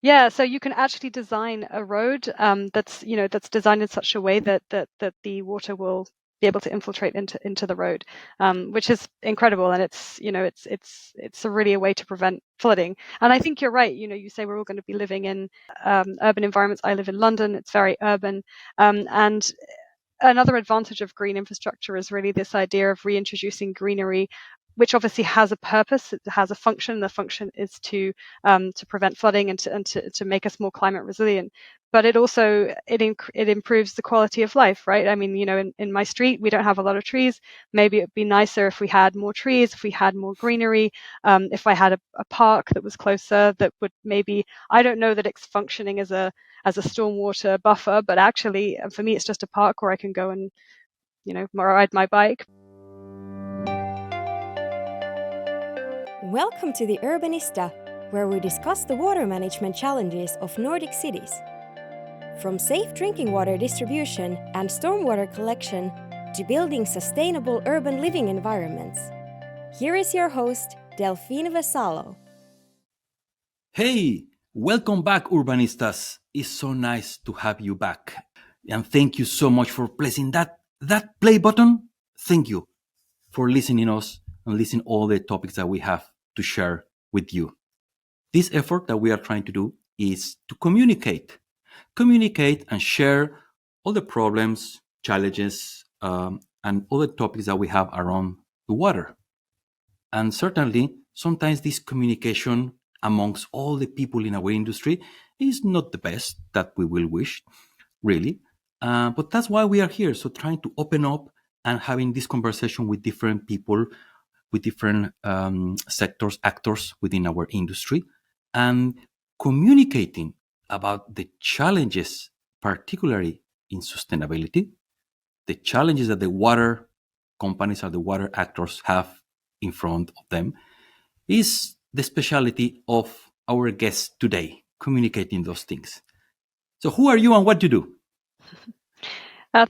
Yeah, so you can actually design a road that's designed in such a way that the water will be able to infiltrate into the road, which is incredible, and it's a really a way to prevent flooding. And I think you're right. You say we're all going to be living in urban environments. I live in London; it's very urban, and another advantage of green infrastructure is really this idea of reintroducing greenery, which obviously has a purpose. It has a function. The function is to prevent flooding and to make us more climate resilient. But it also it improves the quality of life, right? I mean, in my street we don't have a lot of trees. Maybe it'd be nicer if we had more trees, if we had more greenery, if I had a park that was closer that would maybe, I don't know that it's functioning as a stormwater buffer, but actually for me it's just a park where I can go and ride my bike. Welcome to the Urbanista, where we discuss the water management challenges of Nordic cities. From safe drinking water distribution and stormwater collection to building sustainable urban living environments. Here is your host, Delphine Vesalo. Hey, welcome back, Urbanistas. It's so nice to have you back. And thank you so much for pressing that play button. Thank you for listening us and listening all the topics that we have to share with you. This effort that we are trying to do is to communicate and share all the problems, challenges, and all the topics that we have around the water. And certainly, sometimes this communication amongst all the people in our industry is not the best that we will wish, really. But that's why we are here. So trying to open up and having this conversation with different people, with different sectors, actors within our industry, and communicating about the challenges, particularly in sustainability, the challenges that the water companies or the water actors have in front of them, is the specialty of our guest today, communicating those things. So who are you and what do you do?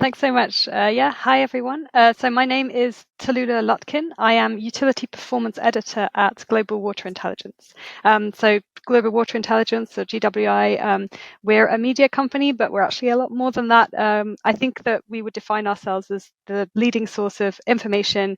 Thanks so much. Hi everyone. So my name is Tallulah Lutkin. I am Utility Performance Editor at Global Water Intelligence. So Global Water Intelligence, or GWI, we're a media company, but we're actually a lot more than that. I think that we would define ourselves as the leading source of information,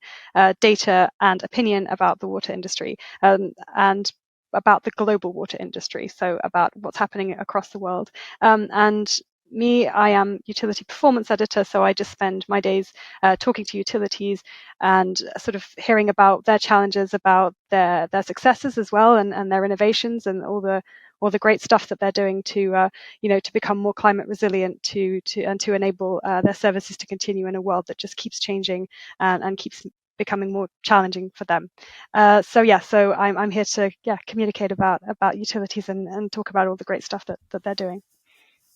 data, and opinion about the water industry, and about the global water industry, so about what's happening across the world. And I am utility performance editor, so I just spend my days talking to utilities and sort of hearing about their challenges, about their successes as well, and their innovations and all the great stuff that they're doing to to become more climate resilient, to enable their services to continue in a world that just keeps changing and keeps becoming more challenging for them. So I'm here to communicate about utilities and talk about all the great stuff that they're doing.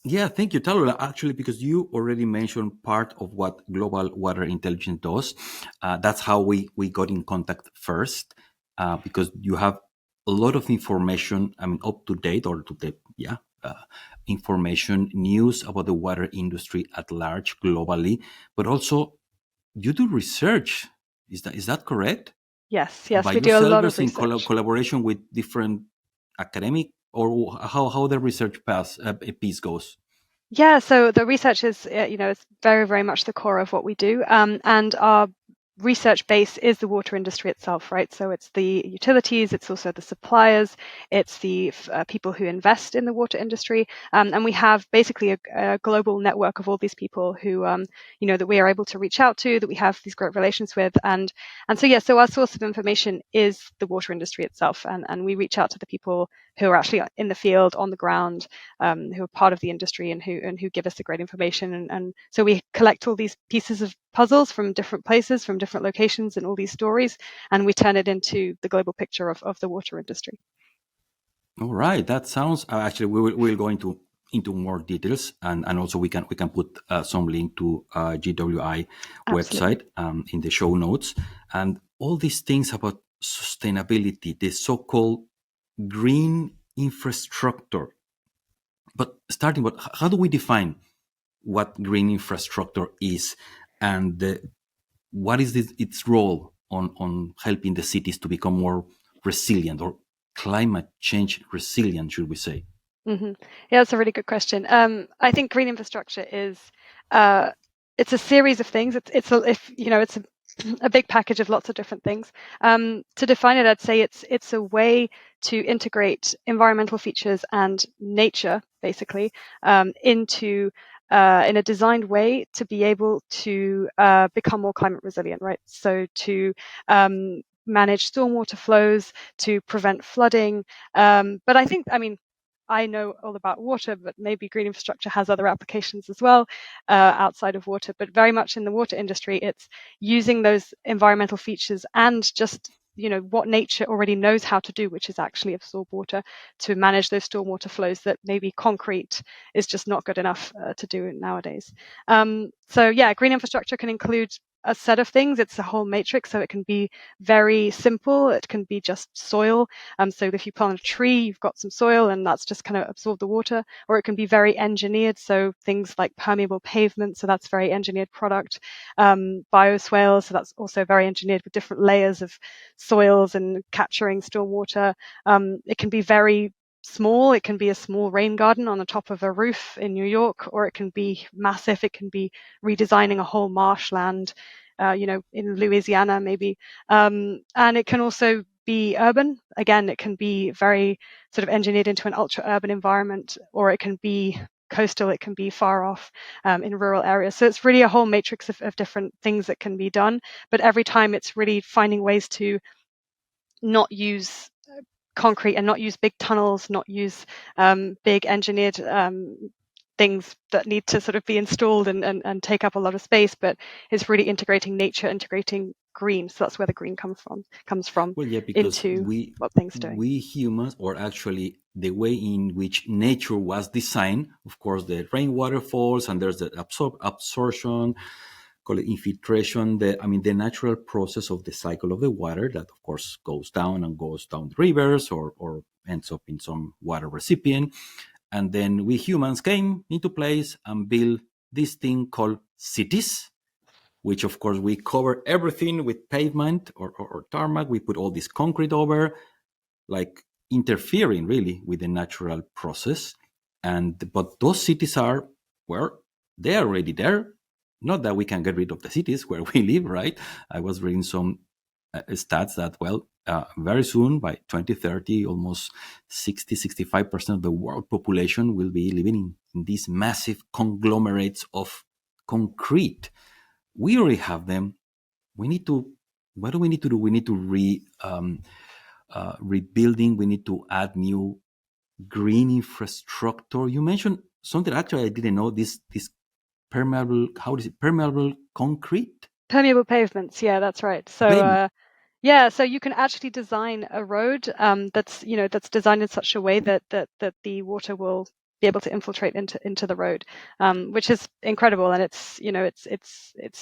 Yeah, thank you, Tallulah. Actually, because you already mentioned part of what Global Water Intelligence does. That's how we got in contact first, because you have a lot of information, I mean, up to date or to the, information, news about the water industry at large globally, but also you do research. Is that correct? Yes, By we do a lot of yourselves in research. collaboration with different academic, or how the research piece goes? Yeah, so the research is, it's very, very much the core of what we do. And our research base is the water industry itself, right? So it's the utilities, it's also the suppliers, it's the people who invest in the water industry. And we have basically a global network of all these people who, that we are able to reach out to, that we have these great relations with. So our source of information is the water industry itself. And we reach out to the people who are actually in the field, on the ground, who are part of the industry and who give us the great information. And so we collect all these pieces of puzzles from different places, from different locations, and all these stories, and we turn it into the global picture of the water industry. All right, that sounds, actually we'll go into more details, and also we can put some link to GWI Absolutely. website in the show notes, and all these things about sustainability, the so-called green infrastructure. But starting with, how do we define what green infrastructure is, and what is its role on helping the cities to become more resilient, or climate change resilient, should we say? Yeah, that's a really good question. I think green infrastructure is it's a series of things. It's a big package of lots of different things. To define it, I'd say it's a way to integrate environmental features and nature, basically, into in a designed way to be able to become more climate resilient, right? So to manage stormwater flows, to prevent flooding. But I know all about water, but maybe green infrastructure has other applications as well outside of water. But very much in the water industry, it's using those environmental features and just what nature already knows how to do, which is actually absorb water, to manage those stormwater flows that maybe concrete is just not good enough to do nowadays. So yeah, green infrastructure can include a set of things. It's a whole matrix, so it can be very simple. It can be just soil. So if you plant a tree, you've got some soil and that's just kind of absorb the water, or it can be very engineered. So things like permeable pavement. So that's very engineered product. Bioswales. So that's also very engineered with different layers of soils and capturing stormwater. It can be very small. It can be a small rain garden on the top of a roof in New York, or it can be massive. It can be redesigning a whole marshland, in Louisiana maybe. And it can also be urban. Again, it can be very sort of engineered into an ultra urban environment, or it can be coastal, it can be far off in rural areas. So it's really a whole matrix of different things that can be done. But every time it's really finding ways to not use concrete and not use big tunnels, not use big engineered things that need to sort of be installed and take up a lot of space, but it's really integrating nature, integrating green. So that's where the green comes from Well, yeah, because into what things are doing. we humans, or actually the way in which nature was designed, of course, the rainwater falls and there's the absorption, call it infiltration, the natural process of the cycle of the water that, of course, goes down the rivers or ends up in some water recipient. And then we humans came into place and built this thing called cities, which of course we cover everything with pavement or tarmac. We put all this concrete over, like interfering really with the natural process. But those cities are, well, they're already there. Not that we can get rid of the cities where we live, right? I was reading some stats that, very soon by 2030, almost 65% of the world population will be living in these massive conglomerates of concrete. We already have them. We need to, what do we need to do? We need to rebuilding. We need to add new green infrastructure. You mentioned something actually I didn't know. This permeable, how is it? Permeable concrete? Permeable pavements, yeah, that's right. So Pavement. yeah, so you can actually design a road that's designed in such a way that the water will be able to infiltrate into the road, which is incredible. And it's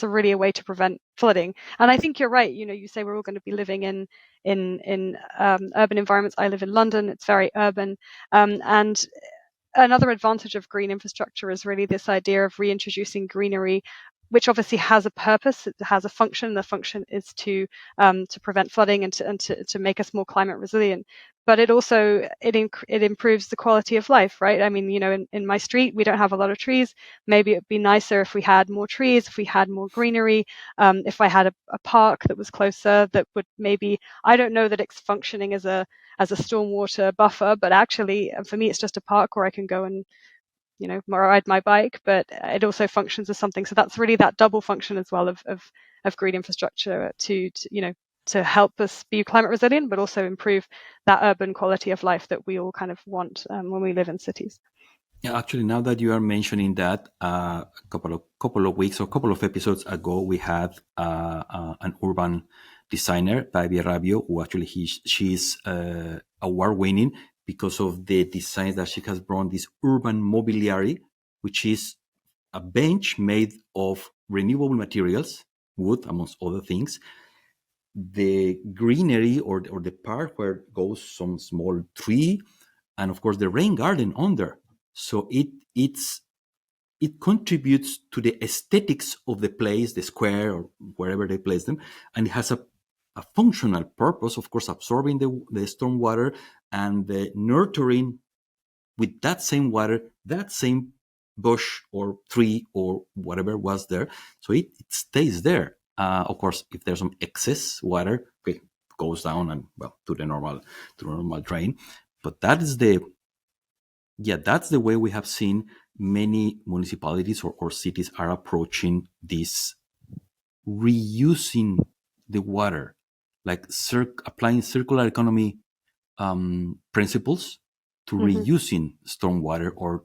a really a way to prevent flooding. And I think you're right. You say we're all going to be living in urban environments. I live in London. It's very urban, and another advantage of green infrastructure is really this idea of reintroducing greenery, which obviously has a purpose. It has a function. The function is to prevent flooding and to make us more climate resilient. But it also it improves the quality of life, right? I mean, in my street we don't have a lot of trees. Maybe it'd be nicer if we had more trees, if we had more greenery, if I had a park that was closer that would maybe, I don't know that it's functioning as a stormwater buffer, but actually for me it's just a park where I can go and ride my bike, but it also functions as something. So that's really that double function as well of green infrastructure to help us be climate resilient, but also improve that urban quality of life that we all kind of want when we live in cities. Yeah, actually, now that you are mentioning that, a couple of weeks or couple of episodes ago, we had an urban designer, Baby Rabio, who actually she's award winning because of the designs that she has brought. This urban mobiliary, which is a bench made of renewable materials, wood, amongst other things. The greenery or the park where goes some small tree, and of course the rain garden under. So it contributes to the aesthetics of the place, the square or wherever they place them, and it has a functional purpose, of course, absorbing the storm water and the nurturing with that same water, that same bush or tree or whatever was there. So it stays there. Of course, if there's some excess water, it goes down and to the normal drain. But that's the way we have seen many municipalities or cities are approaching this reusing the water, like applying circular economy principles to reusing stormwater or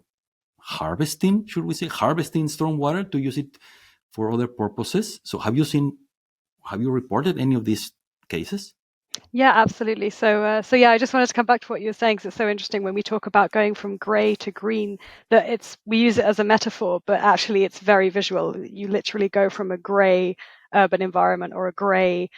harvesting, should we say, harvesting stormwater to use it for other purposes. So have you reported any of these cases? Yeah, absolutely. So yeah, I just wanted to come back to what you were saying, because it's so interesting when we talk about going from grey to green, that we use it as a metaphor, but actually it's very visual. You literally go from a grey urban environment or a grey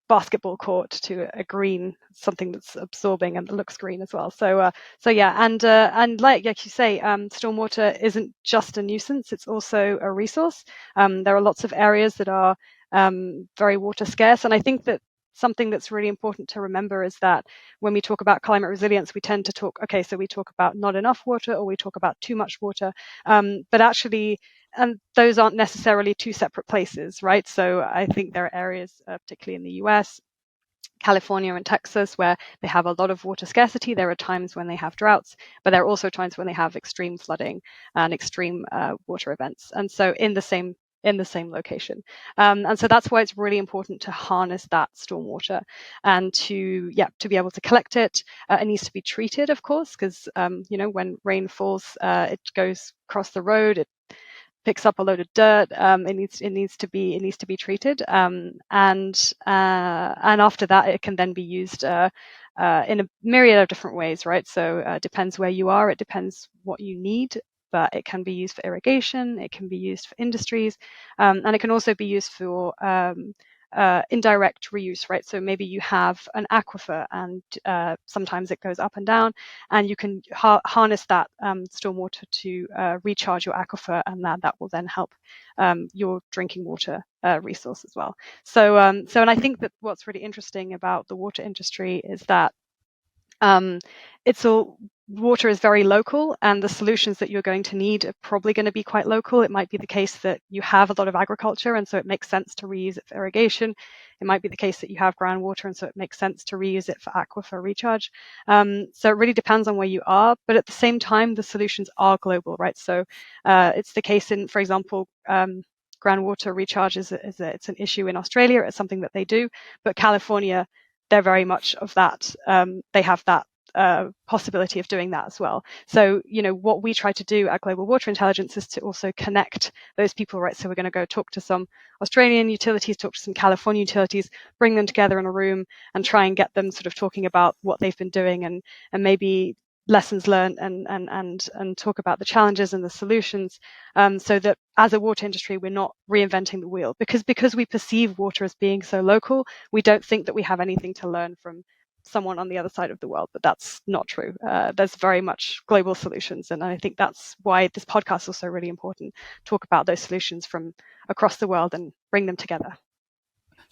basketball court to a green, something that's absorbing and that looks green as well. So yeah, and like you say, stormwater isn't just a nuisance; it's also a resource. There are lots of areas that are very water scarce, and I think that something that's really important to remember is that when we talk about climate resilience, we tend to talk about not enough water, or we talk about too much water, but actually, and those aren't necessarily two separate places, right? So I think there are areas, particularly in the US, California and Texas, where they have a lot of water scarcity. There are times when they have droughts, but there are also times when they have extreme flooding and extreme water events. And so in the same location. And so that's why it's really important to harness that stormwater and to be able to collect it. It needs to be treated, of course, because when rain falls, it goes across the road, it picks up a load of dirt. It needs to be treated, and after that, it can then be used in a myriad of different ways, right? So it depends where you are. It depends what you need. But it can be used for irrigation. It can be used for industries, and it can also be used for indirect reuse, right? So maybe you have an aquifer, and sometimes it goes up and down, and you can harness that stormwater to recharge your aquifer, and that will then help your drinking water resource as well. So and I think that what's really interesting about the water industry is that water is very local, and the solutions that you're going to need are probably going to be quite local. It might be the case that you have a lot of agriculture, and so it makes sense to reuse it for irrigation. It might be the case that you have groundwater, and so it makes sense to reuse it for aquifer recharge. So it really depends on where you are, but at the same time, the solutions are global, right? So it's the case in, for example, groundwater recharge it's an issue in Australia. It's something that they do, but California, they're very much of that. They have that possibility of doing that as well. So, what we try to do at Global Water Intelligence is to also connect those people, right? So we're going to go talk to some Australian utilities, talk to some California utilities, bring them together in a room and try and get them sort of talking about what they've been doing and maybe lessons learned and talk about the challenges and the solutions, so that as a water industry, we're not reinventing the wheel, because we perceive water as being so local. We don't think that we have anything to learn from someone on the other side of the world, but that's not true. There's very much global solutions, and I think that's why this podcast is also really important. Talk about those solutions from across the world and bring them together.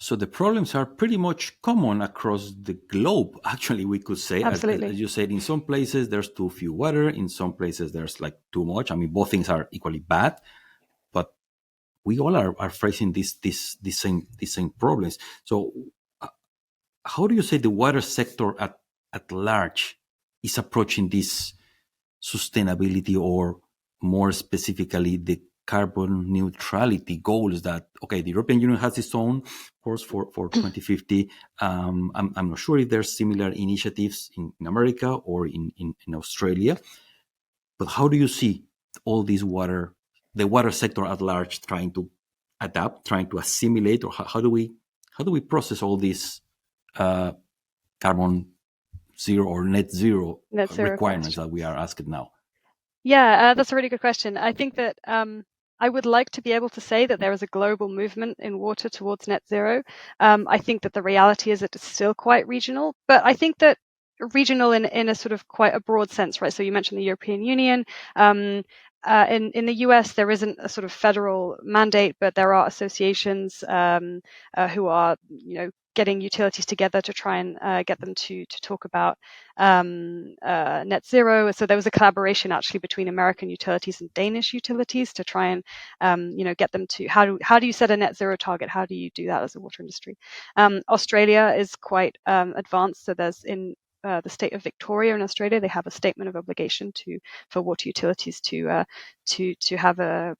So the problems are pretty much common across the globe, actually, we could say. Absolutely. As you said, in some places there's too few water, in some places there's like too much. I mean, both things are equally bad, but we all are facing these same problems. So how do you say the water sector at large is approaching this sustainability, or more specifically, the carbon neutrality goals that, okay, the European Union has its own course for 2050. I'm not sure if there's similar initiatives in America or in Australia, but how do you see all this the water sector at large, trying to adapt, trying to assimilate, or how do we process all these carbon zero or net zero requirements that we are asked now? Yeah, that's a really good question. I think that I would like to be able to say that there is a global movement in water towards net zero. I think that the reality is that it's still quite regional, but I think that regional in a sort of quite a broad sense, right? So you mentioned the European Union. In the US, there isn't a sort of federal mandate, but there are associations who are, getting utilities together to try and get them to talk about net zero. So there was a collaboration actually between American utilities and Danish utilities to try and get them to how do you set a net zero target? How do you do that as a water industry? Australia is quite advanced. So there's in the state of Victoria in Australia, they have a statement of obligation for water utilities to have a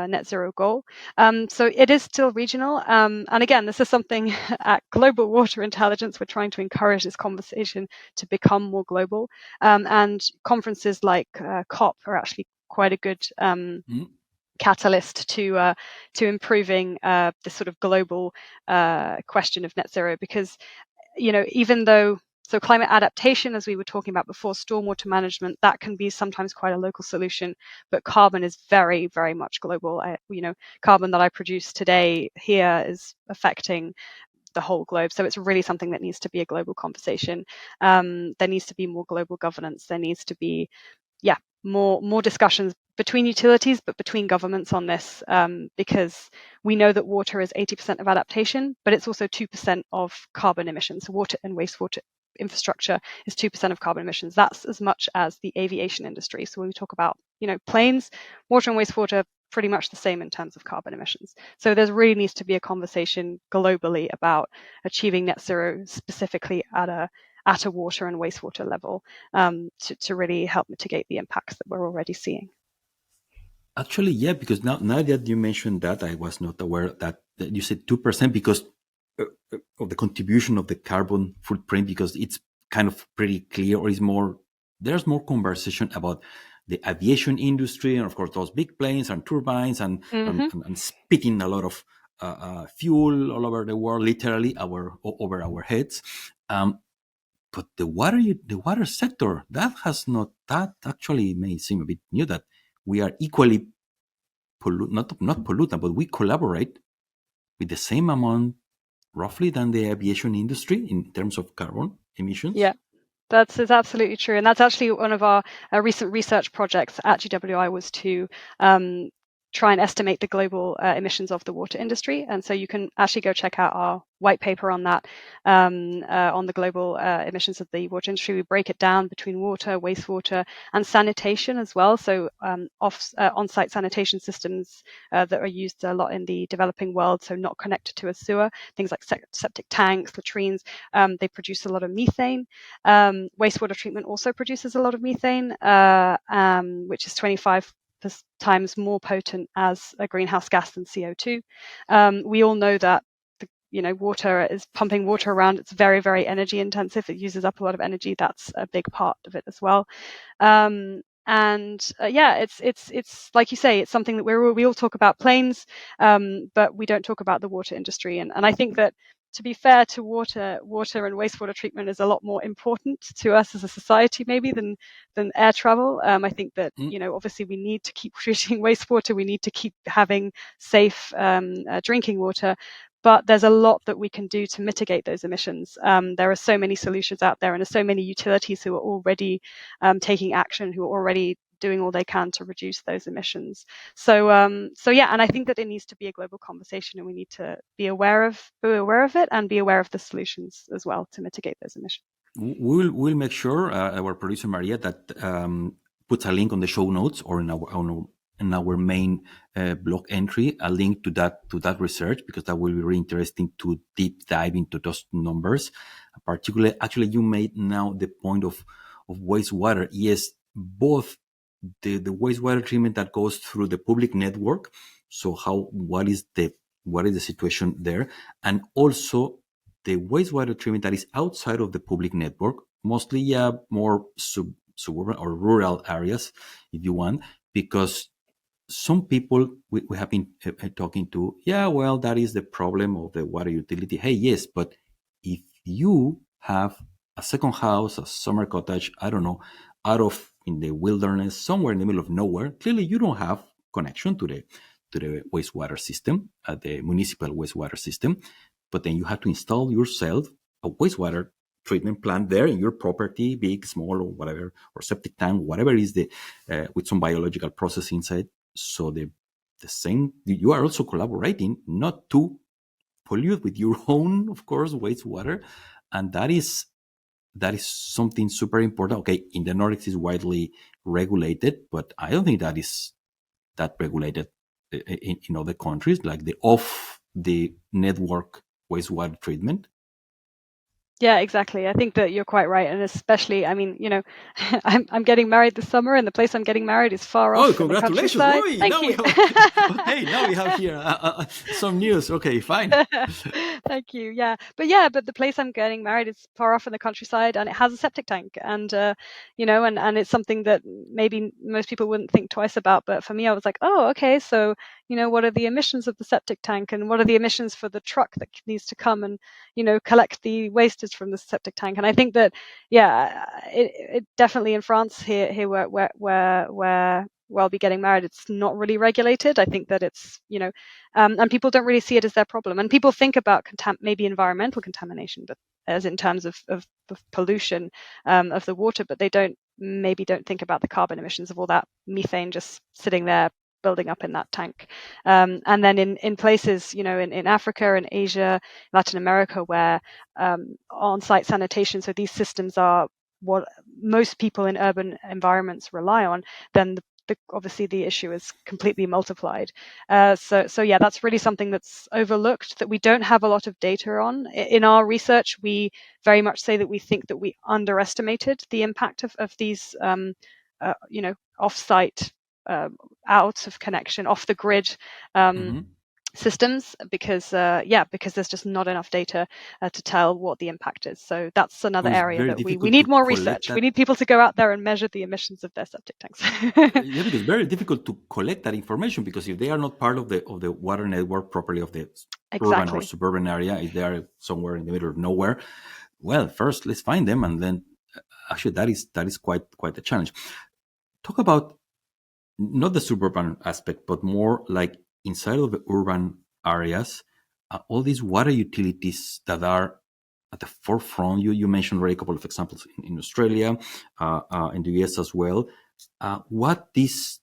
net zero goal. So it is still regional. And again, this is something at Global Water Intelligence, we're trying to encourage this conversation to become more global. And conferences like COP are actually quite a good catalyst to improving this sort of global question of net zero, because even though climate adaptation, as we were talking about before, stormwater management, that can be sometimes quite a local solution, but carbon is very, very much global. Carbon that I produce today here is affecting the whole globe. So it's really something that needs to be a global conversation. There needs to be more global governance. There needs to be, more discussions between utilities, but between governments on this, because we know that water is 80% of adaptation, but it's also 2% of carbon emissions. So water and wastewater infrastructure is 2% of carbon emissions. That's as much as the aviation industry. So when we talk about, planes, water and wastewater, pretty much the same in terms of carbon emissions. So there really needs to be a conversation globally about achieving net zero, specifically at a water and wastewater level, to really help mitigate the impacts that we're already seeing. Actually, yeah, because now that you mentioned that, I was not aware that you said 2% because of the contribution of the carbon footprint, because it's kind of pretty clear, or there's more conversation about the aviation industry, and of course those big planes and turbines and spitting a lot of fuel all over the world, literally over our heads. But the water sector, that actually may seem a bit new, that we are equally not pollutant, but we collaborate with the same amount roughly than the aviation industry in terms of carbon emissions. Yeah. That is absolutely true. And that's actually one of our recent research projects at GWI, was to try and estimate the global emissions of the water industry. And so you can actually go check out our white paper on that, on the global emissions of the water industry. We break it down between water, wastewater, and sanitation as well. So on-site sanitation systems that are used a lot in the developing world, so not connected to a sewer, things like septic tanks, latrines, they produce a lot of methane. Wastewater treatment also produces a lot of methane, which is 25 times more potent as a greenhouse gas than CO2. We all know that water is pumping water around. It's very, very energy intensive. It uses up a lot of energy. That's a big part of it as well. It's like you say, it's something that we all talk about planes, but we don't talk about the water industry. And I think that, to be fair to water and wastewater treatment is a lot more important to us as a society maybe than air travel. I think that obviously we need to keep producing wastewater. We need to keep having safe drinking water. But there's a lot that we can do to mitigate those emissions. There are so many solutions out there, and there's so many utilities who are already taking action, who are already doing all they can to reduce those emissions. So and I think that it needs to be a global conversation, and we need to be aware of it and be aware of the solutions as well to mitigate those emissions. We'll make sure our producer Maria that puts a link on the show notes or in our main blog entry, a link to that research, because that will be really interesting to deep dive into those numbers. Particularly, actually, you made now the point of wastewater. Yes, both the wastewater treatment that goes through the public network. So what is the situation there, and also the wastewater treatment that is outside of the public network, mostly more suburban or rural areas, if you want, because some people we have been talking to, well, that is the problem of the water utility. Hey, yes, but if you have a second house, a summer cottage, I don't know, in the wilderness, somewhere in the middle of nowhere, clearly you don't have connection to the wastewater system, the municipal wastewater system, but then you have to install yourself a wastewater treatment plant there in your property, big, small, or whatever, or septic tank, whatever is with some biological process inside. So the same, you are also collaborating, not two pollute with your own, of course, wastewater, and that is something super important. Okay, in the Nordics is widely regulated, but I don't think that is that regulated in other countries, like the off the network wastewater treatment. Yeah, exactly. I think that you're quite right, and especially, I mean, I'm getting married this summer, and the place I'm getting married is far Oh, off in the congratulations! countryside. Oi, Thank now we you. have okay. Now we have here some news. Okay, fine. Thank you. But the place I'm getting married is far off in the countryside, and it has a septic tank, and and it's something that maybe most people wouldn't think twice about. But for me, I was like, oh, okay, so what are the emissions of the septic tank, and what are the emissions for the truck that needs to come and collect the wastage from the septic tank? And I think that it definitely in France here where I'll be getting married, it's not really regulated. I think that it's and people don't really see it as their problem. And people think about maybe environmental contamination, but as in terms of pollution of the water, but they don't think about the carbon emissions of all that methane just sitting there building up in that tank. And then in places, in Africa and Asia, Latin America, where on-site sanitation, so these systems are what most people in urban environments rely on, then obviously the issue is completely multiplied. So yeah, that's really something that's overlooked, that we don't have a lot of data on. In our research, we very much say that we think that we underestimated the impact of these off-site, out of connection, off the grid systems, because there's just not enough data to tell what the impact is. So that's another area that we need more research. We need people to go out there and measure the emissions of their septic tanks. Yeah, because it's very difficult to collect that information, because if they are not part of the water network properly of the urban or suburban area, if they are somewhere in the middle of nowhere, well, first let's find them, and then actually that is quite a challenge. Talk about not the suburban aspect, but more like inside of the urban areas, all these water utilities that are at the forefront. You mentioned already a couple of examples in Australia, in the US as well. What these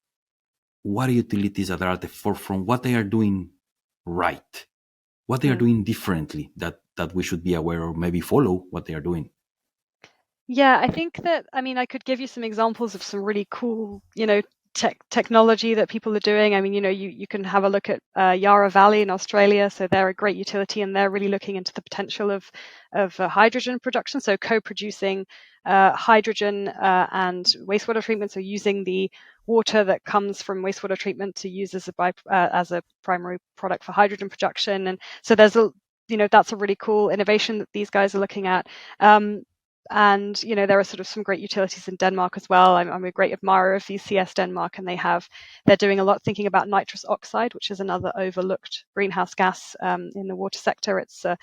water utilities that are at the forefront, what they are doing right, what they are doing differently, that we should be aware, or maybe follow what they are doing. Yeah, I think that, I could give you some examples of some really cool, technology that people are doing. I mean, you can have a look at Yarra Valley in Australia. So they're a great utility, and they're really looking into the potential of hydrogen production. So co-producing hydrogen and wastewater treatment. So using the water that comes from wastewater treatment to use as a primary product for hydrogen production. And so there's that's a really cool innovation that these guys are looking at. And there are sort of some great utilities in Denmark as well. I'm a great admirer of VCS Denmark, and they're doing a lot thinking about nitrous oxide, which is another overlooked greenhouse gas in the water sector. It's I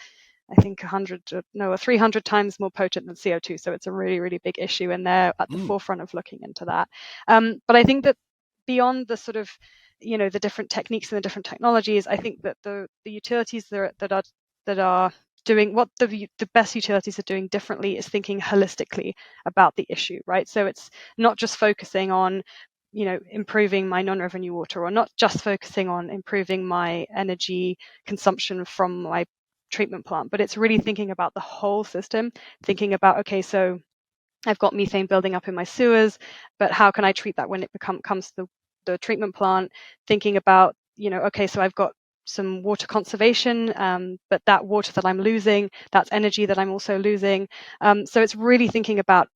think 300 times more potent than CO2, so it's a really, really big issue, and they're at the forefront of looking into that. But I think that beyond the sort of the different techniques and the different technologies, I think that the utilities that are doing what the best utilities are doing differently is thinking holistically about the issue, right? So it's not just focusing on improving my non-revenue water, or not just focusing on improving my energy consumption from my treatment plant, but it's really thinking about the whole system, thinking about, okay, so I've got methane building up in my sewers, but how can I treat that when it comes to the treatment plant? Thinking about, okay, so I've got some water conservation, but that water that I'm losing, that's energy that I'm also losing. So it's really thinking about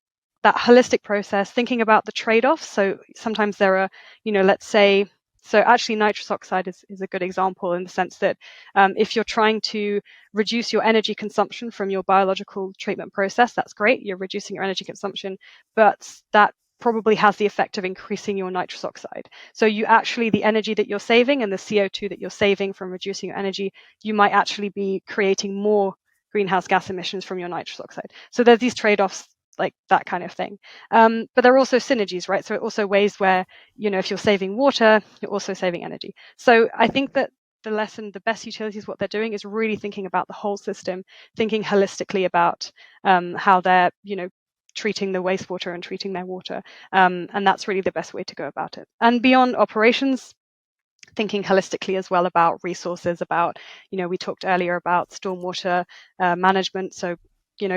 that holistic process, thinking about the trade-offs. So sometimes there are, let's say, so actually nitrous oxide is a good example, in the sense that if you're trying to reduce your energy consumption from your biological treatment process, that's great. You're reducing your energy consumption, but that probably has the effect of increasing your nitrous oxide. So the energy that you're saving and the CO2 that you're saving from reducing your energy, you might actually be creating more greenhouse gas emissions from your nitrous oxide. So there's these trade-offs, like that kind of thing. But there are also synergies, right? So it also ways where, if you're saving water, you're also saving energy. So I think that the best utilities, what they're doing is really thinking about the whole system, thinking holistically about how they're, treating the wastewater and treating their water. And that's really the best way to go about it. And beyond operations, thinking holistically as well about resources, about, we talked earlier about stormwater management. So,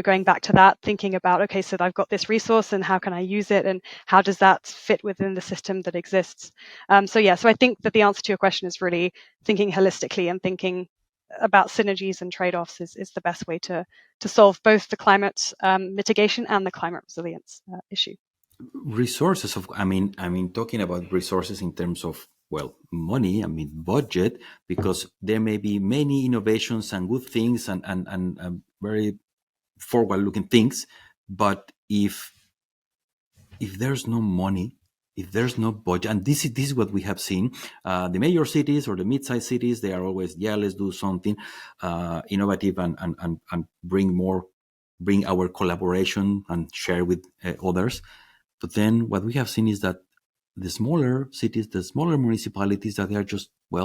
going back to that, thinking about, okay, so I've got this resource and how can I use it and how does that fit within the system that exists? So I think that the answer to your question is really thinking holistically and thinking about synergies and trade-offs is the best way to solve both the climate mitigation and the climate resilience issue. Resources of, talking about resources in terms of, well, money, budget, because there may be many innovations and good things and very forward-looking things, but if there's no money, if there's no budget, and this is what we have seen, the major cities or the mid-sized cities, they are always, let's do something innovative and bring our collaboration and share with others. But then what we have seen is that the smaller cities, the smaller municipalities, that they are just, we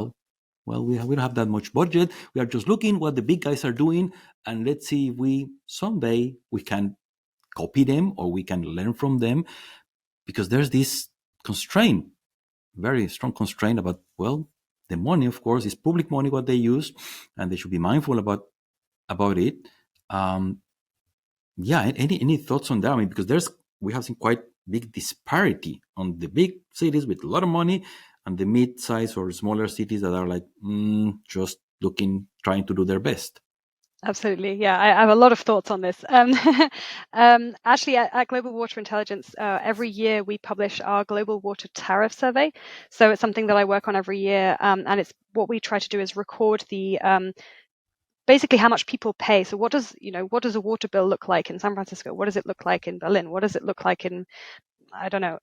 don't have that much budget. We are just looking what the big guys are doing, and let's see if we someday we can copy them or we can learn from them, because there's this constraint, very strong constraint about, the money, of course, is public money what they use, and they should be mindful about it. Any thoughts on that? Because we have seen quite big disparity on the big cities with a lot of money and the mid-size or smaller cities that are like just trying to do their best. Absolutely. Yeah, I have a lot of thoughts on this. Actually, at Global Water Intelligence, every year we publish our Global Water Tariff Survey. So it's something that I work on every year. And it's what we try to do is record the basically how much people pay. So what does a water bill look like in San Francisco? What does it look like in Berlin? What does it look like in, I don't know,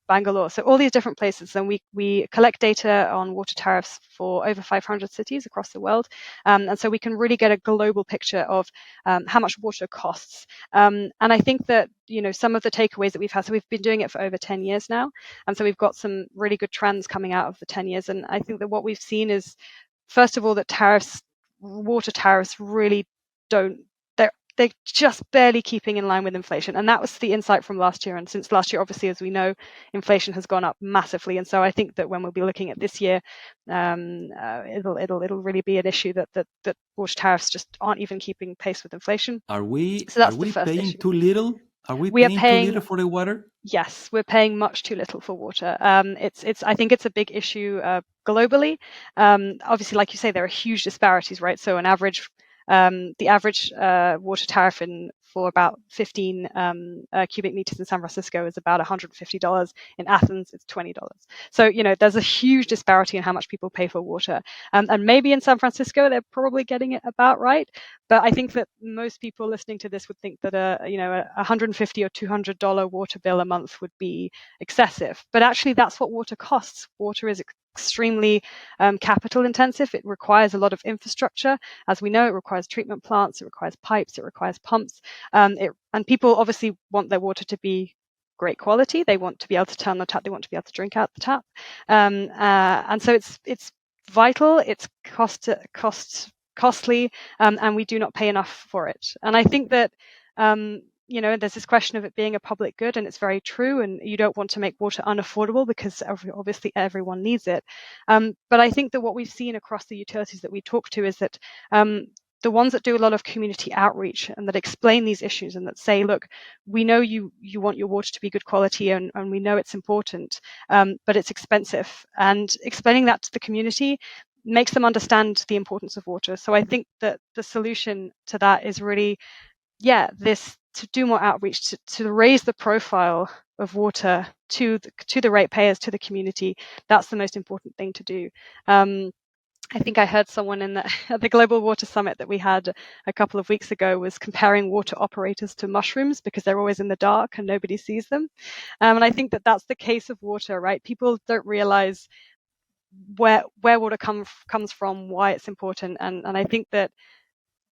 Bangalore? So all these different places. And we collect data on water tariffs for over 500 cities across the world. And so we can really get a global picture of how much water costs. And I think that, some of the takeaways that we've had, so we've been doing it for over 10 years now. And so we've got some really good trends coming out of the 10 years. And I think that what we've seen is, first of all, that water tariffs really they're just barely keeping in line with inflation. And that was the insight from last year. And since last year, obviously, as we know, inflation has gone up massively. And so I think that when we'll be looking at this year, it'll really be an issue that water tariffs just aren't even keeping pace with inflation. Are we paying issue. Too little? Are we paying too little for the water? Yes, we're paying much too little for water. I think it's a big issue globally. Obviously, like you say, there are huge disparities, right? So the average water tariff for about 15 cubic meters in San Francisco is about $150. In Athens, it's $20. So, there's a huge disparity in how much people pay for water. And maybe in San Francisco, they're probably getting it about right. But I think that most people listening to this would think that a $150 or $200 water bill a month would be excessive. But actually, that's what water costs. Water is extremely capital intensive. It requires a lot of infrastructure. As we know, it requires treatment plants, it requires pipes, it requires pumps. And people obviously want their water to be great quality. They want to be able to turn the tap. They want to be able to drink out the tap. And so it's vital. It's costly, and we do not pay enough for it. And I think that there's this question of it being a public good, and it's very true, and you don't want to make water unaffordable because obviously everyone needs it. But I think that what we've seen across the utilities that we talk to is that the ones that do a lot of community outreach and that explain these issues and that say, look, we know you want your water to be good quality, and we know it's important, but it's expensive. And explaining that to the community makes them understand the importance of water. So I think that the solution to that is really, to do more outreach, to raise the profile of water to the ratepayers, to the community. That's the most important thing to do. I think I heard someone at the Global Water Summit that we had a couple of weeks ago was comparing water operators to mushrooms because they're always in the dark and nobody sees them. And I think that that's the case of water, right? People don't realize where water comes from, why it's important. And I think that,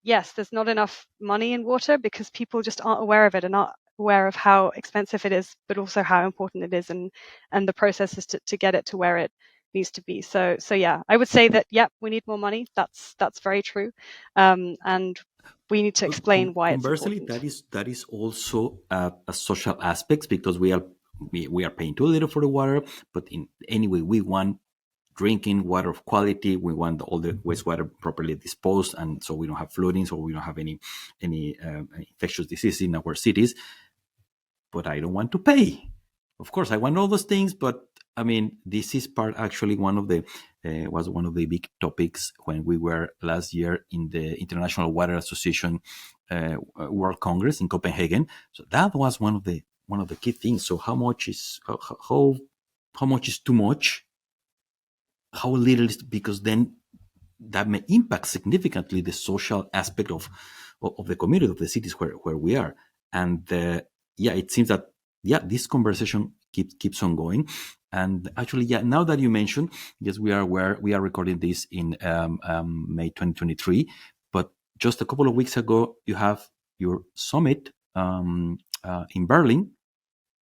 yes, there's not enough money in water because people just aren't aware of it and aren't aware of how expensive it is, but also how important it is and the processes to get it to where it needs to be. So yeah, I would say that, we need more money. That's very true. And we need to explain why it's important. Conversely, that is also a social aspect, because we are paying too little for the water, but anyway, we want drinking water of quality. We want all the wastewater properly disposed, and so we don't have flooding, so we don't have any infectious disease in our cities. But I don't want to pay. Of course, I want all those things, but I mean, this is part actually one of the was one of the big topics when we were last year in the International Water Association World Congress in Copenhagen. So that was one of the key things. So how much is how much is too much? How little is, because then that may impact significantly the social aspect of the community, of the cities where we are. And it seems that this conversation keeps on going. And actually, now that you mentioned, yes, we are aware, we are recording this in May 2023, but just a couple of weeks ago, you have your summit in Berlin.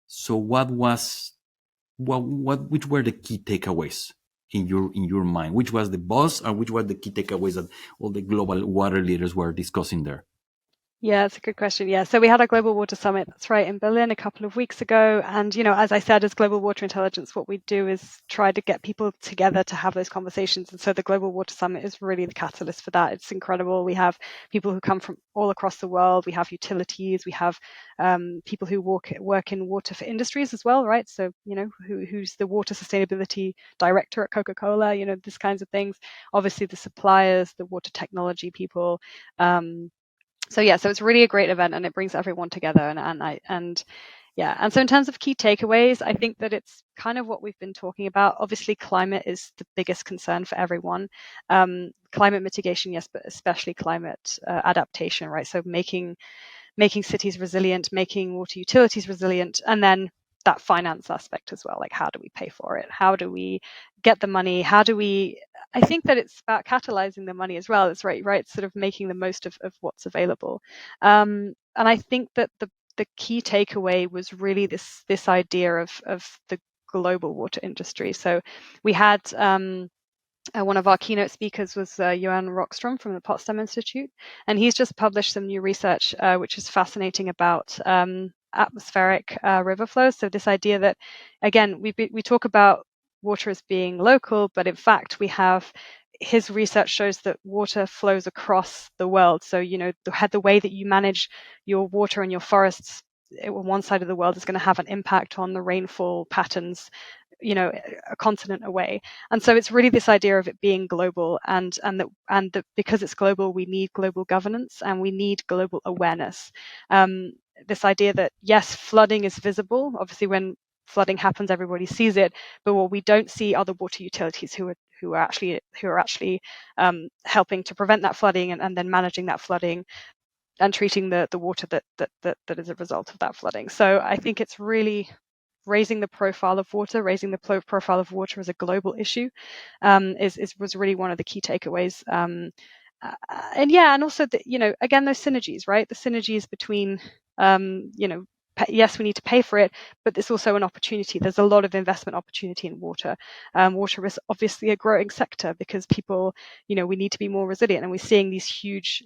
So which were the key takeaways in your mind? Which was the buzz, or which were the key takeaways that all the global water leaders were discussing there? Yeah, it's a good question. Yeah, so we had our Global Water Summit, that's right, in Berlin a couple of weeks ago. And, as I said, as Global Water Intelligence, what we do is try to get people together to have those conversations. And so the Global Water Summit is really the catalyst for that. It's incredible. We have people who come from all across the world. We have utilities. We have people who work in water for industries as well, right? So, who's the water sustainability director at Coca-Cola, these kinds of things. Obviously, the suppliers, the water technology people. So it's really a great event, and it brings everyone together. And so in terms of key takeaways, I think that it's kind of what we've been talking about. Obviously, climate is the biggest concern for everyone. Climate mitigation, yes, but especially climate adaptation, right? So making cities resilient, making water utilities resilient, and then that finance aspect as well. Like, how do we pay for it? How do we get the money? I think that it's about catalyzing the money as well. It's right, sort of making the most of what's available. And I think that the key takeaway was really this idea of the global water industry. So we had one of our keynote speakers was Johan Rockstrom from the Potsdam Institute, and he's just published some new research which is fascinating about atmospheric river flows. So this idea that, again, we talk about water as being local, but in fact his research shows that water flows across the world. So the way that you manage your water and your forests on one side of the world is going to have an impact on the rainfall patterns a continent away. And so it's really this idea of it being global, and that because it's global, we need global governance and we need global awareness. This idea that, yes, flooding is visible. Obviously, when flooding happens, everybody sees it, but what we don't see are the water utilities who are actually helping to prevent that flooding and then managing that flooding and treating the water that is a result of that flooding. So I think it's really raising the profile of water, raising the profile of water as a global issue, was really one of the key takeaways. And also again, those synergies, right? The synergies between, yes, we need to pay for it, but there's also an opportunity. There's a lot of investment opportunity in water. Water is obviously a growing sector because people, we need to be more resilient, and we're seeing these huge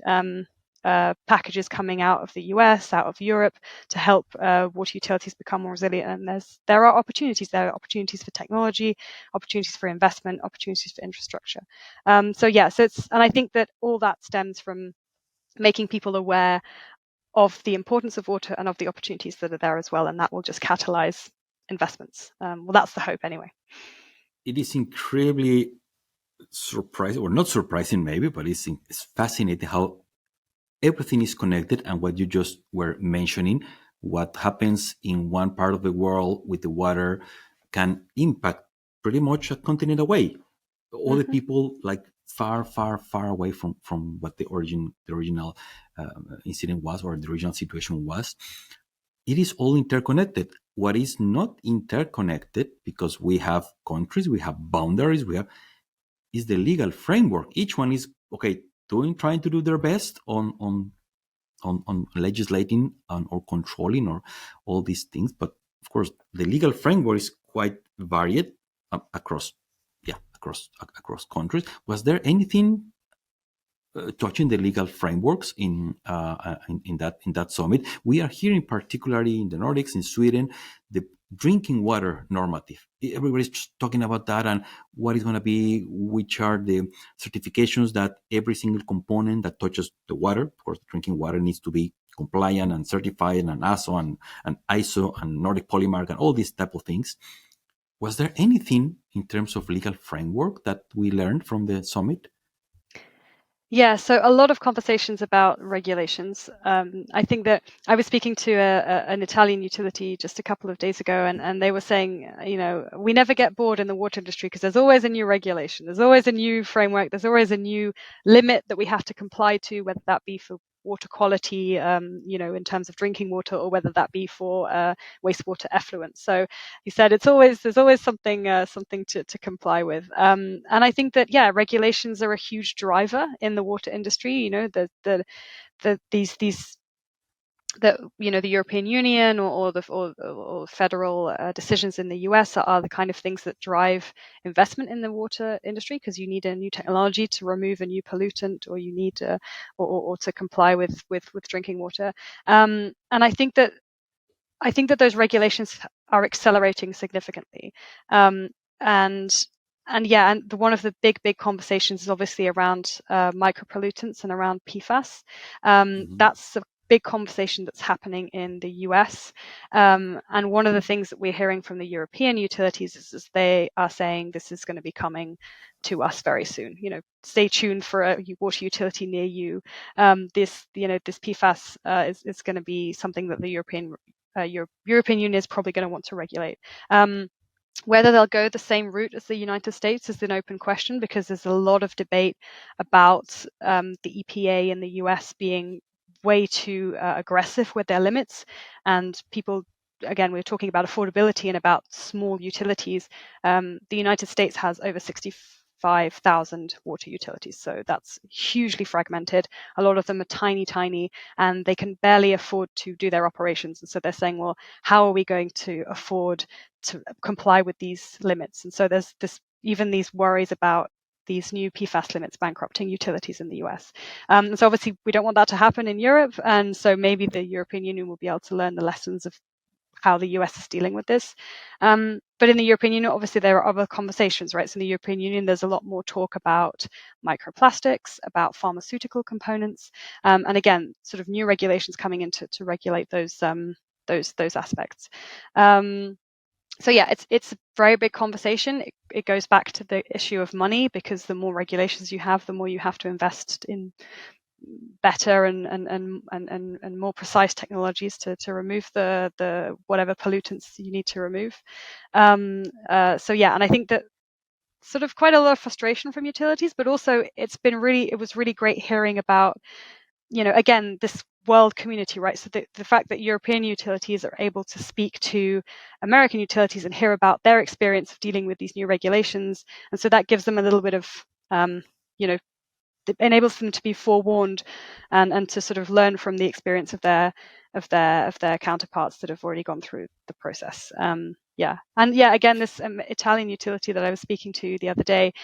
packages coming out of the US, out of Europe, to help water utilities become more resilient. And there are opportunities. There are opportunities for technology, opportunities for investment, opportunities for infrastructure. And I think that all that stems from making people aware of the importance of water and of the opportunities that are there as well, and that will just catalyze investments. Well, that's the hope anyway. It is incredibly surprising, or not surprising maybe, but it's fascinating how everything is connected. And what you just were mentioning, what happens in one part of the world with the water can impact pretty much a continent away. All the people like far away from what the original incident was, or the original situation was. It is all interconnected. What is not interconnected, because we have countries, we have boundaries, is the legal framework. Each one is trying to do their best on legislating or controlling or all these things. But of course, the legal framework is quite varied across countries. Was there anything touching the legal frameworks in that summit? We are hearing, particularly in the Nordics, in Sweden, the drinking water normative. Everybody's just talking about that and what is going to be, which are the certifications that every single component that touches the water, of course, drinking water needs to be compliant and certified, and ASO and ISO and Nordic Polymark and all these type of things. Was there anything in terms of legal framework that we learned from the summit? Yeah, so a lot of conversations about regulations. I think that I was speaking to an Italian utility just a couple of days ago, and they were saying, we never get bored in the water industry because there's always a new regulation, there's always a new framework, there's always a new limit that we have to comply to, whether that be for water quality, in terms of drinking water, or whether that be for wastewater effluent. So he said there's always something to comply with. And I think that regulations are a huge driver in the water industry. The European Union or federal decisions in the US are the kind of things that drive investment in the water industry, because you need a new technology to remove a new pollutant, or you need or to comply with drinking water. And I think that those regulations are accelerating significantly. And one of the big conversations is obviously around micropollutants and around PFAS. That's a big conversation that's happening in the US. And one of the things that we're hearing from the European utilities is they are saying this is going to be coming to us very soon. Stay tuned for a water utility near you. This PFAS is going to be something that the European Union is probably going to want to regulate. Whether they'll go the same route as the United States is an open question, because there's a lot of debate about the EPA in the US being way too aggressive with their limits, and people. Again, we're talking about affordability and about small utilities. The United States has over 65,000 water utilities, so that's hugely fragmented. A lot of them are tiny, and they can barely afford to do their operations. And so they're saying, well, how are we going to afford to comply with these limits? And so there's these worries about these new PFAS limits bankrupting utilities in the US. So obviously we don't want that to happen in Europe, and so maybe the European Union will be able to learn the lessons of how the US is dealing with this. But in the European Union, obviously there are other conversations, right? So in the European Union, there's a lot more talk about microplastics, about pharmaceutical components, and again, sort of new regulations coming in to regulate those aspects. So it's a very big conversation. It goes back to the issue of money, because the more regulations you have, the more you have to invest in better and more precise technologies to remove the whatever pollutants you need to remove. And I think that sort of quite a lot of frustration from utilities, but also it was really great hearing about, again, this world community, right? So the fact that European utilities are able to speak to American utilities and hear about their experience of dealing with these new regulations, and so that gives them a little bit of it enables them to be forewarned and to sort of learn from the experience of their counterparts that have already gone through the process. Again, this Italian utility that I was speaking to the other day,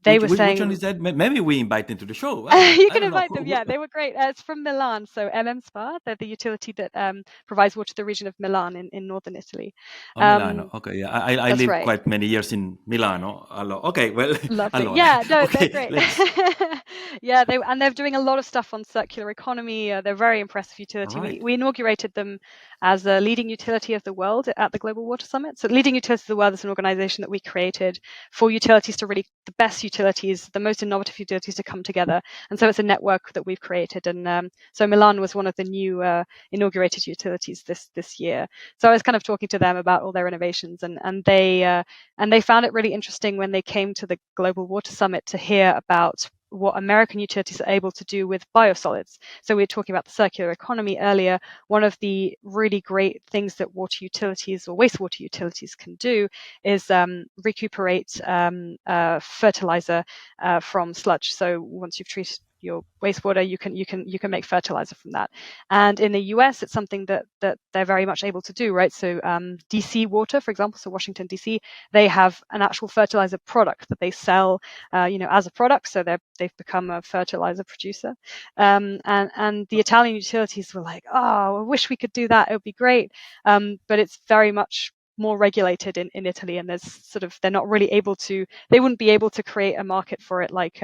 they were saying, which one is that? Maybe we invite them to the show. You can invite them. Yeah, they were great. It's from Milan, so Spa. They're the utility that provides water to the region of Milan in northern Italy. Milano. Okay, yeah, I lived right. quite many years in Milano. Okay, well, Lovely. allora. Yeah, no, Okay, they're great. Yeah, they're doing a lot of stuff on circular economy. They're very impressive utility. Right. We inaugurated them as a leading utility of the world at the Global Water Summit. So Leading Utilities of the World is an organization that we created for utilities to really, the best utilities, the most innovative utilities to come together. And so it's a network that we've created. And so Milan was one of the new inaugurated utilities this year. So I was kind of talking to them about all their innovations, and they found it really interesting when they came to the Global Water Summit to hear about what American utilities are able to do with biosolids. So we were talking about the circular economy earlier. One of the really great things that water utilities or wastewater utilities can do is recuperate fertilizer from sludge. So once you've treated wastewater, you can make fertilizer from that. And in the US, it's something that they're very much able to do, right? So DC Water, for example, so Washington DC, they have an actual fertilizer product that they sell, as a product. So they've become a fertilizer producer. And the Italian utilities were like, oh, I wish we could do that. It would be great. But it's very much more regulated in Italy, and they're not really able to. They wouldn't be able to create a market for it like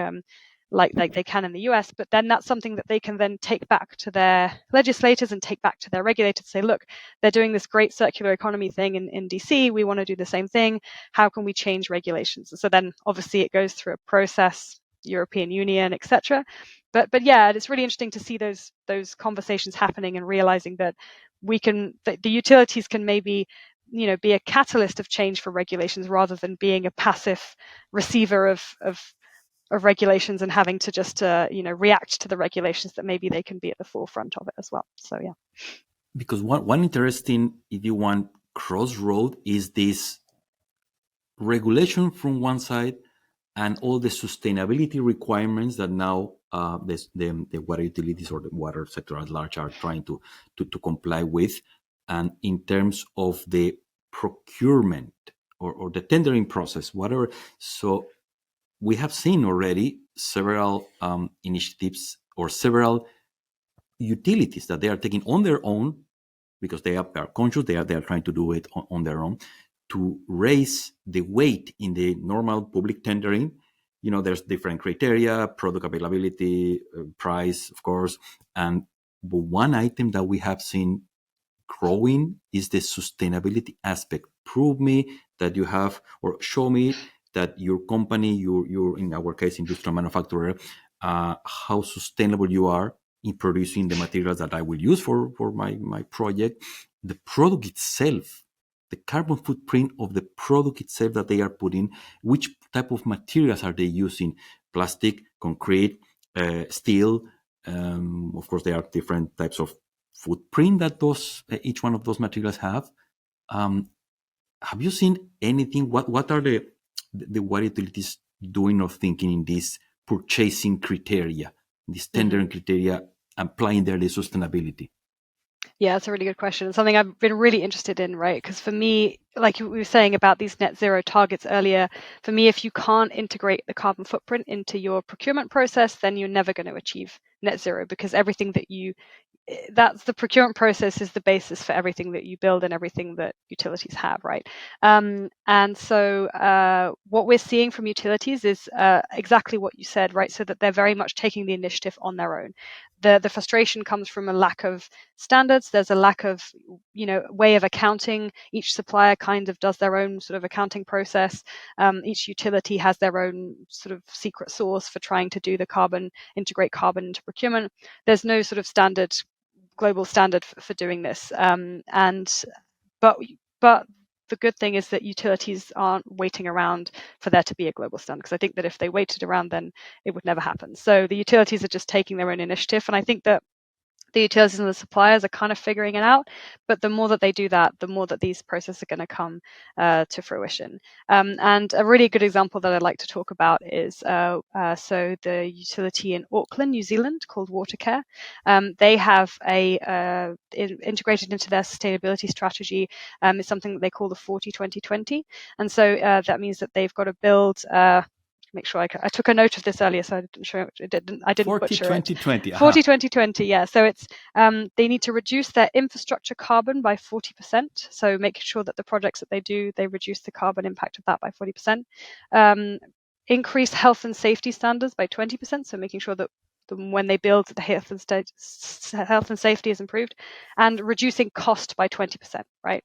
they can in the US, but then that's something that they can then take back to their legislators and take back to their regulators to say, look, they're doing this great circular economy thing in DC. We want to do the same thing. How can we change regulations? And so then obviously it goes through a process, European Union, etc. But yeah, it's really interesting to see those conversations happening and realizing that the utilities can maybe be a catalyst of change for regulations rather than being a passive receiver of regulations and having to just react to the regulations, that maybe they can be at the forefront of it as well. So yeah. Because one interesting, if you want, crossroad is this regulation from one side and all the sustainability requirements that now the water utilities or the water sector at large are trying to comply with. And in terms of the procurement or the tendering process, whatever. So we have seen already several initiatives or several utilities that they are taking on their own, because they are conscious, they are trying to do it on their own, to raise the weight in the normal public tendering. There's different criteria, product availability, price, of course. But one item that we have seen growing is the sustainability aspect. Prove me that you have, or show me that your company, you're in our case, industrial manufacturer, how sustainable you are in producing the materials that I will use for my project. The product itself, the carbon footprint of the product itself that they are putting, which type of materials are they using? Plastic, concrete, steel. Of course, there are different types of footprint that each one of those materials have. Have you seen anything? What are the water utilities doing or thinking in this purchasing criteria, this tendering criteria, applying their sustainability? Yeah, it's a really good question. It's something I've been really interested in, right? Because for me, like we were saying about these net zero targets earlier, for me, if you can't integrate the carbon footprint into your procurement process, then you're never going to achieve net zero, because everything that's the procurement process is the basis for everything that you build and everything that utilities have, right? And so what we're seeing from utilities is exactly what you said, right? So that they're very much taking the initiative on their own. The frustration comes from a lack of standards. There's a lack of way of accounting. Each supplier kind of does their own sort of accounting process. Each utility has their own sort of secret sauce for trying to integrate carbon into procurement. There's no sort of global standard for doing this. But the good thing is that utilities aren't waiting around for there to be a global standard, because I think that if they waited around, then it would never happen. So the utilities are just taking their own initiative, and I think that the utilities and the suppliers are kind of figuring it out. But the more that they do that, the more that these processes are going to come to fruition. And a really good example that I'd like to talk about is so the utility in Auckland, New Zealand, called Watercare. They have integrated into their sustainability strategy. It's something that they call the 40-20-20. And so that means that they've got to build make sure I took a note of this earlier, so I didn't 40, butcher 20, it. 20. 40-20-20, yeah. So it's they need to reduce their infrastructure carbon by 40%. So making sure that the projects that they do, they reduce the carbon impact of that by 40%. Increase health and safety standards by 20%. So making sure that when they build, the health and safety is improved, and reducing cost by 20%, right?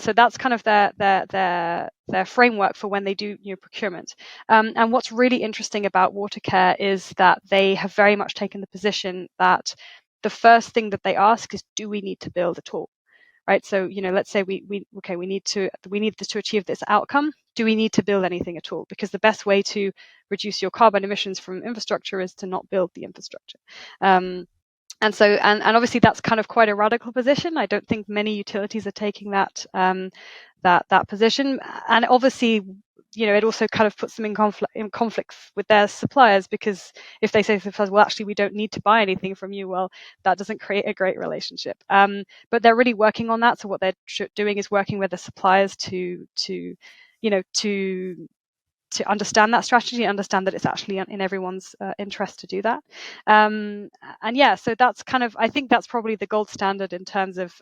So that's kind of their framework for when they do procurement. And what's really interesting about Watercare is that they have very much taken the position that the first thing that they ask is, do we need to build at all? Right. So, let's say we need to achieve this outcome. Do we need to build anything at all? Because the best way to reduce your carbon emissions from infrastructure is to not build the infrastructure. And obviously that's kind of quite a radical position. I don't think many utilities are taking that position. And obviously it also kind of puts them in conflict with their suppliers, because if they say to themselves, well, actually, we don't need to buy anything from you, well, that doesn't create a great relationship. But they're really working on that. So what they're doing is working with the suppliers to understand that strategy, understand that it's actually in everyone's interest to do that. And yeah, so that's kind of, I think that's probably the gold standard in terms of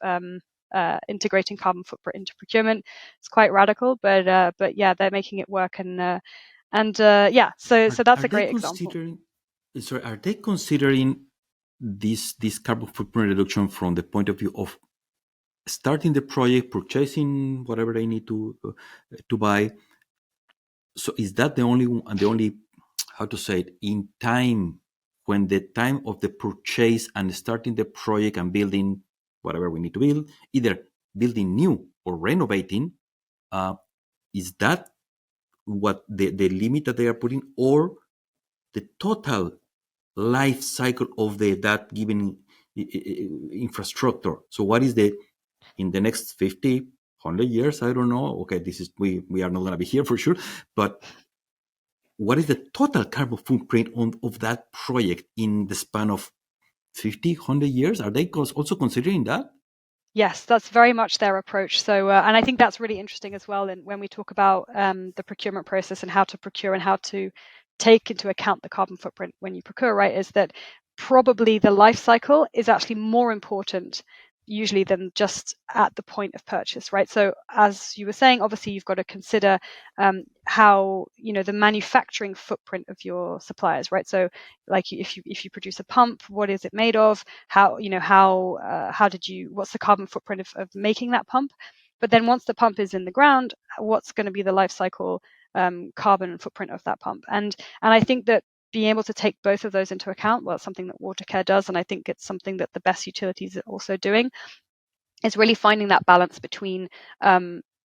integrating carbon footprint into procurement. It's quite radical, but yeah, they're making it work, and yeah, so that's a great example. Sorry, are they considering this carbon footprint reduction from the point of view of starting the project, purchasing whatever they need to buy? So is that the only how to say it, in time, when the time of the purchase and starting the project and building whatever we need to build, either building new or renovating, is that what the limit that they are putting, or the total life cycle of that given infrastructure? So what is in the next 50, 100 years? I don't know. Okay, this is we are not going to be here for sure, but what is the total carbon footprint of that project in the span of 50, 100 years? Are they also considering that? Yes, that's very much their approach. So, and I think that's really interesting as well. And when we talk about the procurement process and how to procure and how to take into account the carbon footprint when you procure, right, is that probably the life cycle is actually more important usually than just at the point of purchase, right? So as you were saying, obviously you've got to consider how, the manufacturing footprint of your suppliers, right? So like if you produce a pump, what is it made of? How, what's the carbon footprint of making that pump? But then once the pump is in the ground, what's going to be the life cycle carbon footprint of that pump? And I think that being able to take both of those into account, well, it's something that Watercare does, and I think it's something that the best utilities are also doing, is really finding that balance between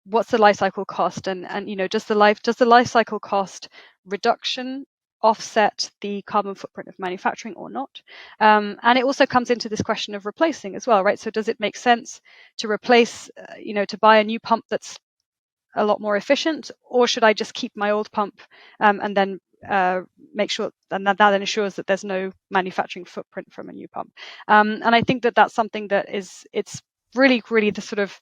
what's the life cycle cost, and does the life cycle cost reduction offset the carbon footprint of manufacturing or not? And it also comes into this question of replacing as well, right? So does it make sense to replace, to buy a new pump that's a lot more efficient, or should I just keep my old pump and then make sure that then ensures that there's no manufacturing footprint from a new pump? And I think that that's something that it's really the sort of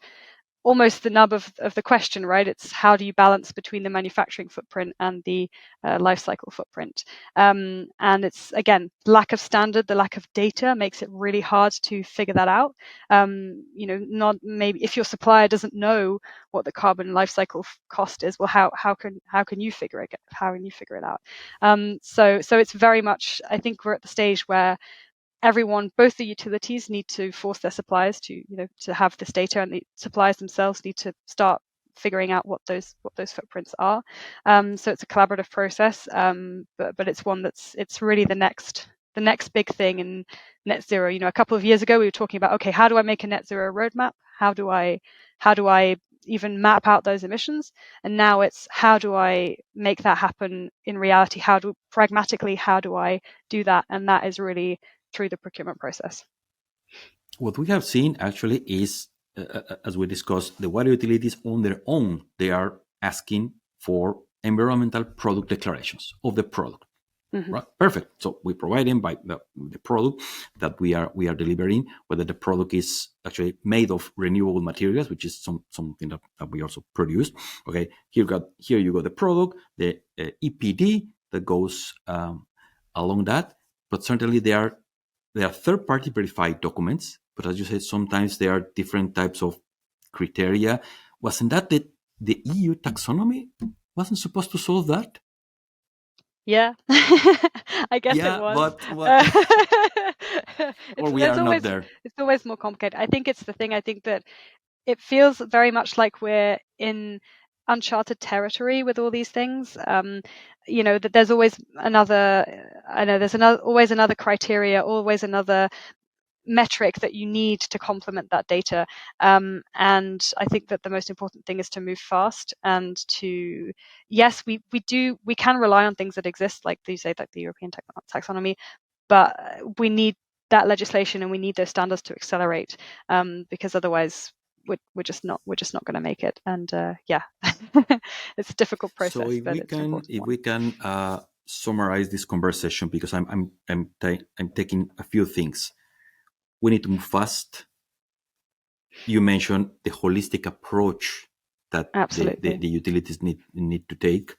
almost the nub of the question, right? It's how do you balance between the manufacturing footprint and the life cycle footprint? And it's, again, lack of standard, the lack of data makes it really hard to figure that out. Not maybe if your supplier doesn't know what the carbon life cycle cost is, well, how can you figure it? How can you figure it out? So it's very much, I think we're at the stage where everyone, both the utilities need to force their suppliers to have this data, and the suppliers themselves need to start figuring out what those footprints are. So it's a collaborative process, but it's one it's really the next big thing in net zero. A couple of years ago we were talking about, okay, how do I make a net zero roadmap? How do I even map out those emissions? And now it's, how do I make that happen in reality? How do I do that? And that is really through the procurement process. What we have seen actually is, as we discussed, the water utilities on their own, they are asking for environmental product declarations of the product. Mm-hmm. Right? Perfect. So we provide them by the product that we are delivering, whether the product is actually made of renewable materials, which is something that we also produce. Okay, here you got the product, the EPD that goes along that. But certainly there are third-party verified documents. But as you said, sometimes there are different types of criteria. Wasn't that the EU taxonomy wasn't supposed to solve that? Yeah, I guess it was. Or we are not there. It's always more complicated. I think it's the thing. I think that it feels very much like we're in uncharted territory with all these things. That there's always always another criteria, always another metric that you need to complement that data. And I think that the most important thing is to move fast, and to, yes, we can rely on things that exist, like you say, like the European taxonomy, but we need that legislation and we need those standards to accelerate, because otherwise, we're just not going to make it. And yeah, it's a difficult process. So if but we it's an can, important if one. we can summarize this conversation, because I'm taking a few things. We need to move fast. You mentioned the holistic approach that Absolutely. the utilities need to take.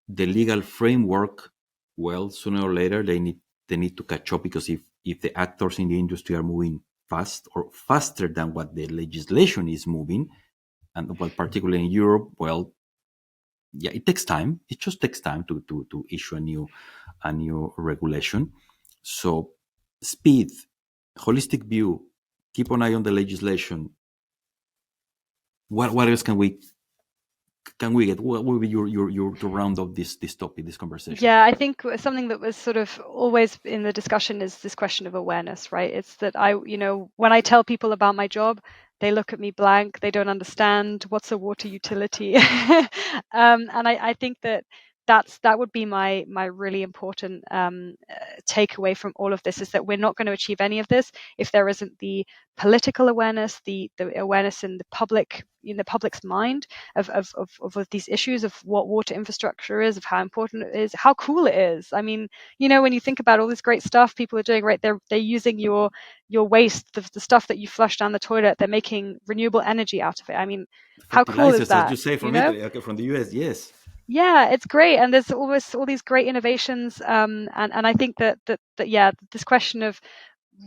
The legal framework, well, sooner or later they need to catch up, because if the actors in the industry are moving fast or faster than what the legislation is moving, and well, particularly in Europe, well, yeah, it takes time. It just takes time to issue a new regulation. So speed, holistic view, keep an eye on the legislation. What else can we get? What will be your to round up this topic, this conversation? Yeah, I think something that was sort of always in the discussion is this question of awareness, right? It's that when I tell people about my job, they look at me blank. They don't understand what's a water utility. And I think that would be my really important takeaway from all of this, is that we're not going to achieve any of this if there isn't the political awareness, the awareness in the public's mind of these issues, of what water infrastructure is, of how important it is, how cool it is. I mean, when you think about all this great stuff people are doing, right? They're using your waste, the stuff that you flush down the toilet. They're making renewable energy out of it. I mean, how cool is Fertilizers, as that? you say, from Italy, okay, from the US, yes. Yeah, it's great, and there's always all these great innovations, and I think that yeah, this question of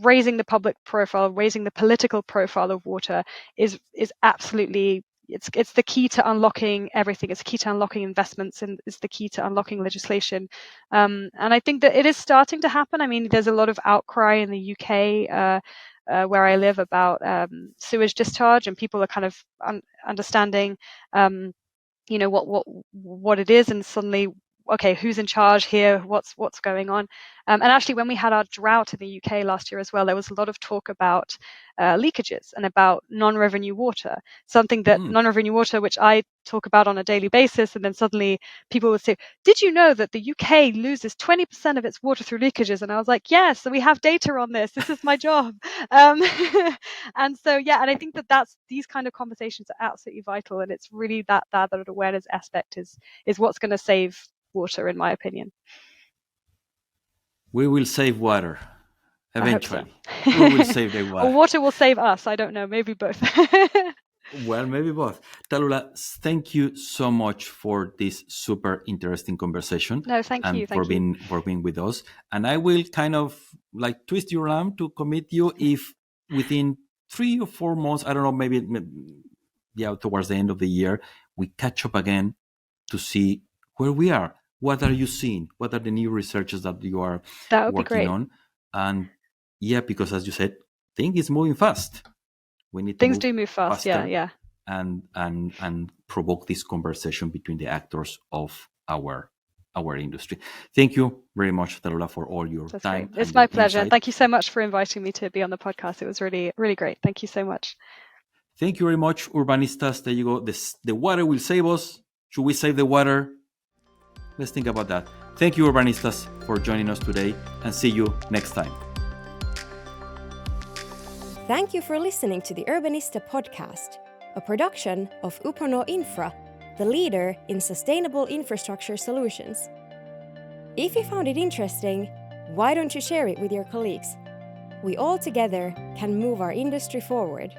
raising the public profile, raising the political profile of water is absolutely, it's the key to unlocking everything. It's the key to unlocking investments, and it's the key to unlocking legislation. And I think that it is starting to happen. I mean, there's a lot of outcry in the UK. Where I live, about sewage discharge, and people are kind of understanding what it is, and suddenly, okay, who's in charge here, what's going on. And actually, when we had our drought in the UK last year as well, there was a lot of talk about leakages and about non-revenue water, something that non-revenue water, which I talk about on a daily basis. And then suddenly people would say, did you know that the UK loses 20% of its water through leakages? And I was like, yes, so we have data on this is my job. And so, yeah, and I think that these kind of conversations are absolutely vital, and it's really that awareness aspect is what's going to save water, in my opinion. We will save water eventually. I hope so. We will save the water. Or water will save us. I don't know. Maybe both. Well, maybe both. Tallulah, thank you so much for this super interesting conversation. No, thank you. For being with us. And I will kind of like twist your arm to commit you if within 3 or 4 months, I don't know, maybe towards the end of the year, we catch up again to see where we are. What are you seeing? What are the new researches that you are working on? And yeah, because as you said, things is moving fast. We need to things do move fast, yeah. And provoke this conversation between the actors of our industry. Thank you very much, Tallulah, for all your time. Great. It's my pleasure. And thank you so much for inviting me to be on the podcast. It was really, really great. Thank you so much. Thank you very much, Urbanistas. There you go. The water will save us. Should we save the water? Let's think about that. Thank you, Urbanistas, for joining us today, and see you next time. Thank you for listening to the Urbanista podcast, a production of Uponor Infra, the leader in sustainable infrastructure solutions. If you found it interesting, why don't you share it with your colleagues? We all together can move our industry forward.